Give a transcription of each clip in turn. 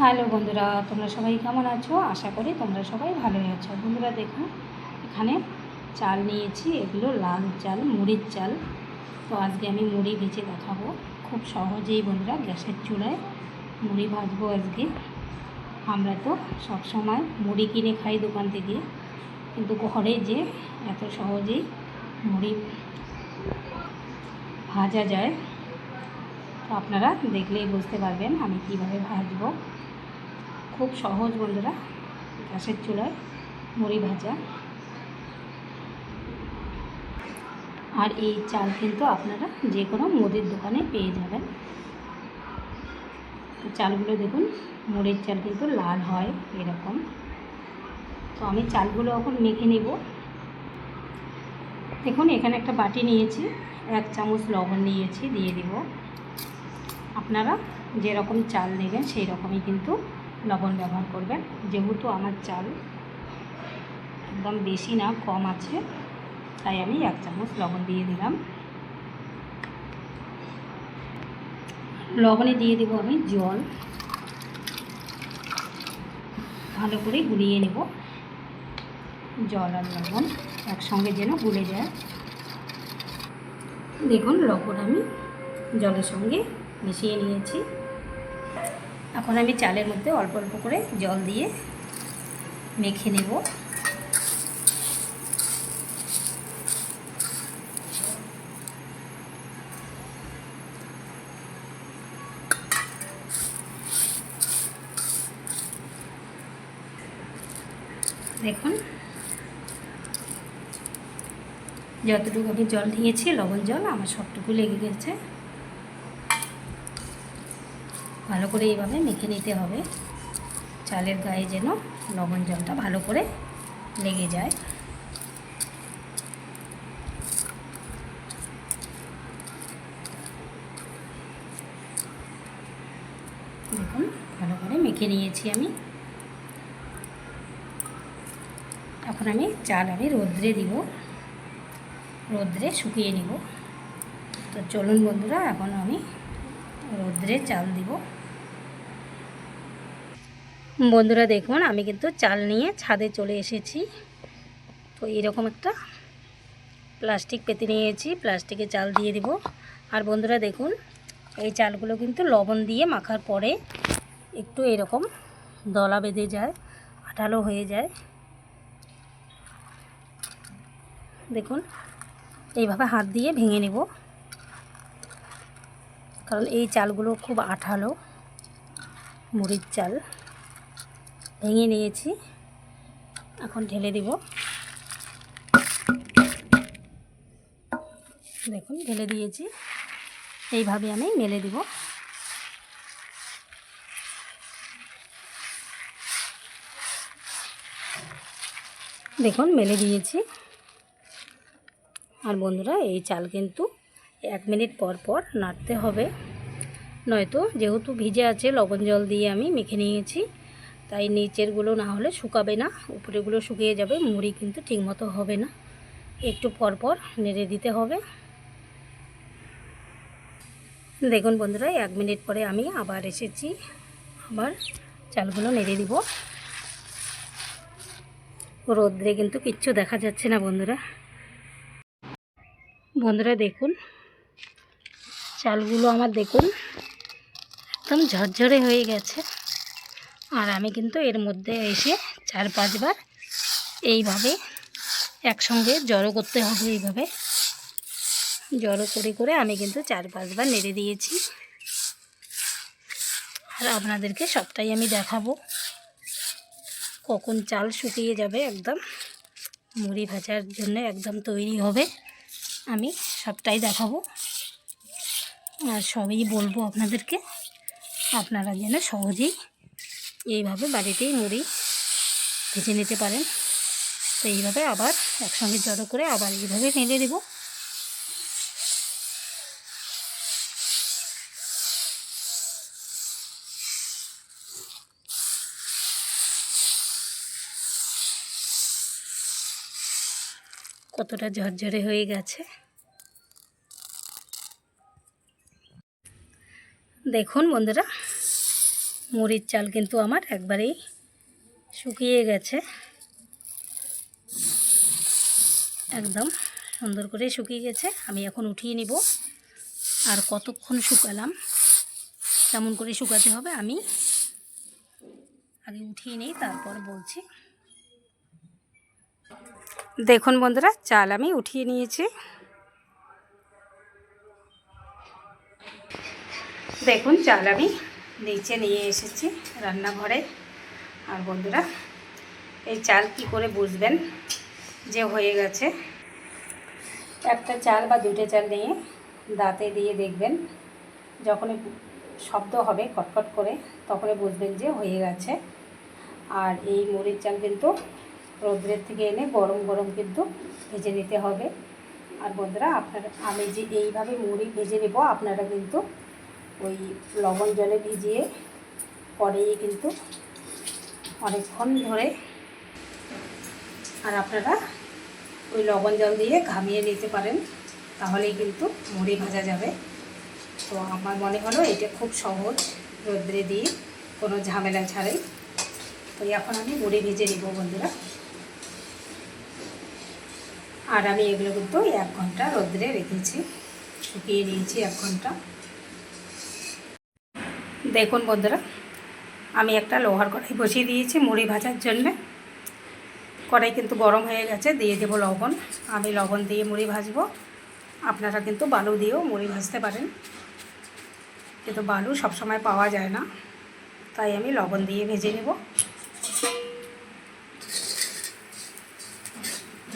Hello বন্ধুরা, তোমরা সবাই কেমন আছো? আশা করি তোমরা সবাই ভালোই আছো। বন্ধুরা দেখো, এখানে চাল নিয়েছি, এগুলো লাল চাল, মুড়ির চাল। তো আজকে আমি মুড়ি ভেজে দেখাবো খুব সহজেই। বন্ধুরা গ্যাসের চুলায় মুড়ি ভাজবো আজকে। আমরা তো সব সময় মুড়ি কিনে খাই দোকান থেকে, কিন্তু ঘরে যে এত সহজেই মুড়ি ভাজা যায়, তো আপনারা দেখলেই বুঝতে পারবেন আমি কিভাবে ভাজবো। খুব সহজ বন্ধুরা, গ্যাসের চুলায় মুড়ি ভাজা। আর এই চাল কিন্তু আপনারা যে কোনো মুদির দোকানে পেয়ে যাবেন। তো চালগুলো দেখুন, মুড়ির চাল কিন্তু লাল হয় এরকম। তো আমি চালগুলো এখন মেখে নেব। দেখুন এখানে একটা বাটি নিয়েছি, 1 চামচ লবণ নিয়েছি, দিয়ে দিব। আপনারা যেরকম চাল নেবেন সেই রকমই কিন্তু লবণ ব্যবহার করবেন। যেহেতু আমার চাল একদম বেশি না, কম আছে, তাই আমি 1 চামচ লবণ দিয়ে দিলাম। লবণে দিয়ে দেবো আমি জল, ভালো করে গুলিয়ে নেব। জল আর লবণ একসঙ্গে যেন গুলে যায়। দেখুন লবণ আমি জলের সঙ্গে মিশিয়ে নিয়েছি। এখন আমি চালের মধ্যে অল্প অল্প করে জল দিয়ে মেখে নেব। দেখুন যতটুকু আমি জল নিয়েছি, লবণ জল, আমার সবটুকু লেগে গেছে। ভালো করে এইভাবে মেখে নিতে হবে, চালের গায়ে যেন লবণ জলটা ভালো করে লেগে যায়। দেখুন ভালো করে মেখে নিয়েছি আমি। এখন আমি চাল রোদ্রে দিব, রোদ্রে শুকিয়ে নিব। তো চলুন বন্ধুরা, এখন আমি রোদ্রে চাল দিব। বন্ধুরা দেখুন আমি কিন্তু চাল নিয়ে ছাদে চলে এসেছি। তো এরকম একটা প্লাস্টিক পেতে নিয়েছি, প্লাস্টিকে চাল দিয়ে দিব। আর বন্ধুরা দেখুন, এই চালগুলো কিন্তু লবণ দিয়ে মাখার পরে একটু এরকম দলা বেঁধে যায়, আঠালো হয়ে যায়। দেখুন এইভাবে হাত দিয়ে ভেঙে নেব, কারণ এই চালগুলো খুব আঠালো মুড়ির চাল। ভেঙে নিয়েছি, এখন ঢেলে দিব। দেখুন ঢেলে দিয়েছি, এইভাবে আমি মেলে দিব। দেখুন মেলে দিয়েছি। আর বন্ধুরা এই চাল কিন্তু 1 মিনিট পর পর নাড়তে হবে, নয়তো যেহেতু ভিজে আছে লবণ জল দিয়ে আমি মেখে নিয়েছি, তাই নিচেরগুলো না হলে শুকাবে না, উপরেগুলো শুকিয়ে যাবে, মুড়ি কিন্তু ঠিকমতো হবে না। একটু পর পর নেড়ে দিতে হবে। দেখুন বন্ধুরা 1 মিনিট পরে আমি আবার এসেছি, আবার চালগুলো নেড়ে দিব। রোদ্রে কিন্তু কিচ্ছু দেখা যাচ্ছে না বন্ধুরা। বন্ধুরা দেখুন চালগুলো আমার দেখুন একদম ঝরঝরে হয়ে গেছে। আর আমি কিন্তু এর মধ্যে এসে 4-5 বার এইভাবে একসঙ্গে জড়ো করতে হবে। এইভাবে জড়ো করে করে আমি কিন্তু 4-5 বার নেড়ে দিয়েছি। আর আপনাদেরকে সবটাই আমি দেখাবো, কখন চাল শুকিয়ে যাবে, একদম মুড়ি ভাজার জন্য একদম তৈরি হবে, আমি সবটাই দেখাবো। আর সবই বলবো আপনাদেরকে, আপনারা যেন সহজেই এইভাবে বাড়িতেই মুড়ি ভেজে নিতে পারেন। তো এইভাবে আবার একসঙ্গে জড়ো করে আবার এইভাবে নেড়ে দেব। কতটা ঝরঝরে হয়ে গেছে দেখুন বন্ধুরা, মুড়ির চাল কিন্তু আমার একবারেই শুকিয়ে গেছে, একদম সুন্দর করে শুকিয়ে গেছে। আমি এখন উঠিয়ে নিব। আর কতক্ষণ শুকালাম, কেমন করে শুকাতে হবে আমি আগে উঠিয়ে নিই, তারপর বলছি। দেখুন বন্ধুরা, চাল আমি উঠিয়ে নিয়েছি। দেখুন চাল আমি নিচে নিয়ে এসেছি রান্নাঘরে। আর বন্ধুরা, এই চাল কি করে বুঝবেন যে হয়ে গেছে? একটা চাল বা দুটো চাল নিয়ে দাঁতে দিয়ে দেখবেন, যখনই শব্দ হবে কটকট করে তখনই বুঝবেন যে হয়ে গেছে। আর এই মুড়ির চাল কিন্তু রোদ্রের থেকে এনে গরম গরম কিন্তু ভেজে নিতে হবে। আর বন্ধুরা, আমি যে এইভাবে মুড়ি ভেজে নেব, আপনারা কিন্তু ওই লবণ জলে ভিজিয়ে পরেই কিন্তু অনেকক্ষণ ধরে, আর আপনারা ওই লবণ জল দিয়ে ঘামিয়ে নিতে পারেন, তাহলেই কিন্তু মুড়ি ভাজা যাবে। তো আমার মনে হলো এটা খুব সহজ, রোদ্রে দিয়ে কোনো ঝামেলা ছাড়াই। তো এখন আমি মুড়ি ভেজে নিব বন্ধুরা। আর আমি এগুলো কিন্তু 1 ঘন্টা রোদ্রে রেখেছি, শুকিয়ে নিয়েছি 1 ঘন্টা। দেখুন বন্ধুরা, আমি একটা লোহার কড়াই বসিয়ে দিয়েছি মুড়ি ভাজার জন্যে। কড়াই কিন্তু গরম হয়ে গেছে, দিয়ে দেবো লবণ। আমি লবণ দিয়ে মুড়ি ভাজবো, আপনারা কিন্তু বালু দিয়েও মুড়ি ভাজতে পারেন, কিন্তু বালু সবসময় পাওয়া যায় না, তাই আমি লবণ দিয়ে ভেজে নেব।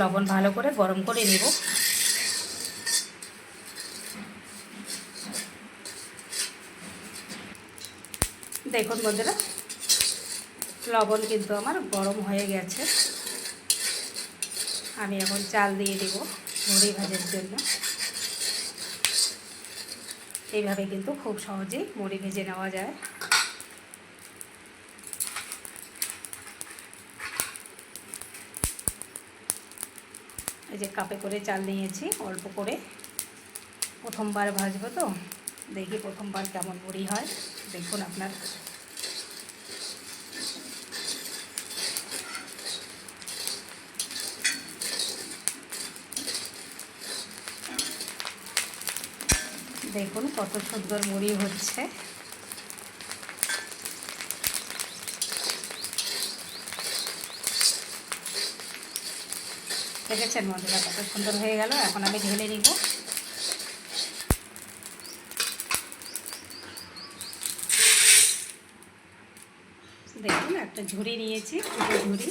লবণ ভালো করে গরম করে নেব। দেখুন বন্ধুরা, লবণ কিন্তু আমার গরম হয়ে গেছে। আমি এখন চাল দিয়ে দেব মুড়ি ভাজার জন্য। এইভাবে কিন্তু খুব সহজেই মুড়ি ভেজে নেওয়া যায়। এই যে কাপে করে চাল নিয়েছি, অল্প করে, প্রথমবার ভাজবো তো, দেখি প্রথমবার কেমন মুড়ি হয়। দেখুন আপনারা, দেখুন কত সুন্দর মুড়ি হচ্ছে। দেখেছেন বন্ধুরা, কত সুন্দর হয়ে গেল। এখন আমি ঢেলে নিব। দেখুন একটা ঝুড়ি নিয়েছি, দুটো ঝুড়ি।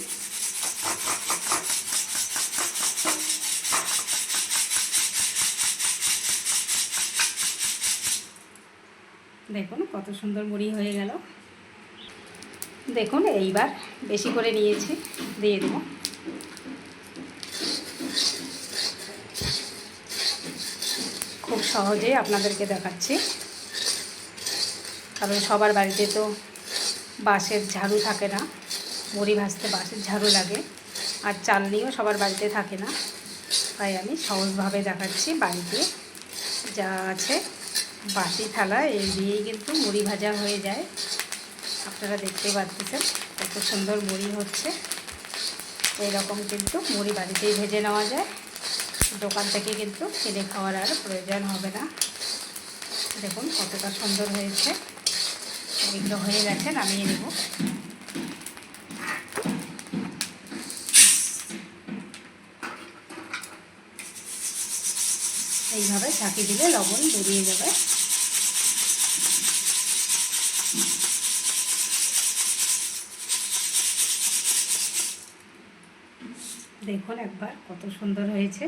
দেখুন কত সুন্দর মুড়ি হয়ে গেল। দেখুন এইবার বেশি করে নিয়েছি, দিয়ে দেব। খুব সহজে আপনাদেরকে দেখাচ্ছি, কারণ সবার বাড়িতে তো বাঁশের ঝাড়ু থাকে না, মুড়ি ভাজতে বাঁশের ঝাড়ু লাগে, আর চালনিও সবার বাড়িতে থাকে না, তাই আমি সহজভাবে দেখাচ্ছি। বাড়িতে যা আছে বাটি থালা, এই দিয়েই কিন্তু মুড়ি ভাজা হয়ে যায়। আপনারা দেখতেই পাচ্ছেন কত সুন্দর মুড়ি হচ্ছে। এইরকম কিন্তু মুড়ি বাড়িতেই ভেজে নেওয়া যায়, দোকান থেকে কিন্তু কিনে খাওয়ার আর প্রয়োজন হবে না। দেখুন কতটা সুন্দর হয়েছে। এগুলো হয়ে গেছে, নামিয়ে নেব। এইভাবে ঢাকি দিলে লবণ বেরিয়ে যাবে। দেখুন একবার কত সুন্দর হয়েছে।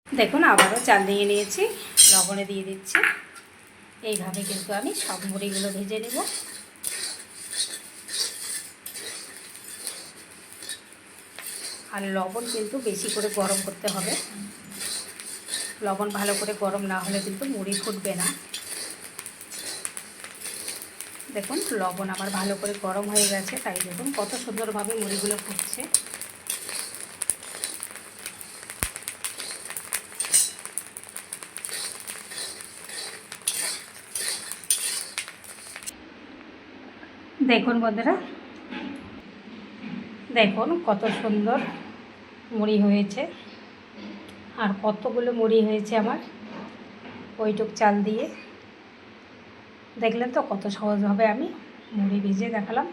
দেখুন আবারও চাল দিয়ে নিয়েছি, লবণে দিয়ে দিচ্ছি। এইভাবে কিন্তু আমি সব মুড়িগুলো ভেজে নেব। আর লবণ কিন্তু বেশি করে গরম করতে হবে, লবণ ভালো করে গরম না হলে কিন্তু মুড়ি ফুটবে না। দেখুন লবণ আমার ভালো করে গরম হয়ে গেছে, তাই দেখুন কত সুন্দরভাবে মুড়িগুলো ফুটছে। দেখুন বন্ধুরা, দেখুন কত সুন্দর মুড়ি হয়েছে, আর কতগুলো মুড়ি হয়েছে আমার ওইটুক চাল দিয়ে। দেখলেন তো কত সহজভাবে আমি মুড়ি ভেজে দেখালাম।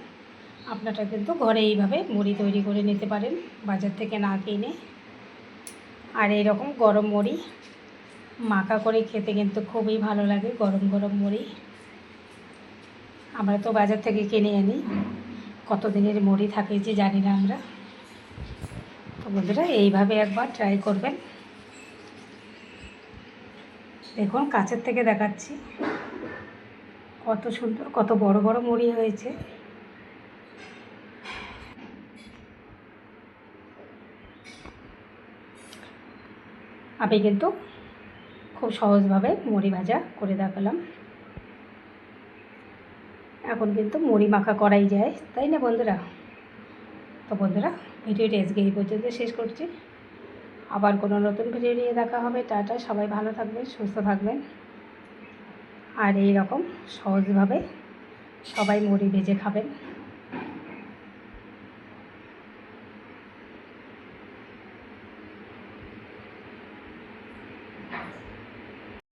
আপনারা কিন্তু ঘরে এইভাবে মুড়ি তৈরি করে নিতে পারেন, বাজার থেকে না কিনে। আর এইরকম গরম মুড়ি মাখা করে খেতে কিন্তু খুবই ভালো লাগে, গরম গরম মুড়ি। আমরা তো বাজার থেকে কিনে আনি, কত দিনের মুড়ি থাকে যে জানি না আমরা। তো বন্ধুরা এইভাবে একবার ট্রাই করবেন। দেখুন কাছের থেকে দেখাচ্ছি কত সুন্দর, কত বড় বড় মুড়ি হয়েছে। আমি কিন্তু খুব সহজভাবে মুড়ি ভাজা করে দেখালাম। এখন কিন্তু মুড়ি মাখা করাই যায়, তাই না বন্ধুরা? তো বন্ধুরা ভিডিওটি আজকে এই পর্যন্ত শেষ করছি। আবার কোনো নতুন ভিডিও নিয়ে দেখা হবে। টাটা, সবাই ভালো থাকবেন, সুস্থ থাকবেন। আর এই রকম সহজভাবে সবাই মুড়ি ভেজে খাবেন।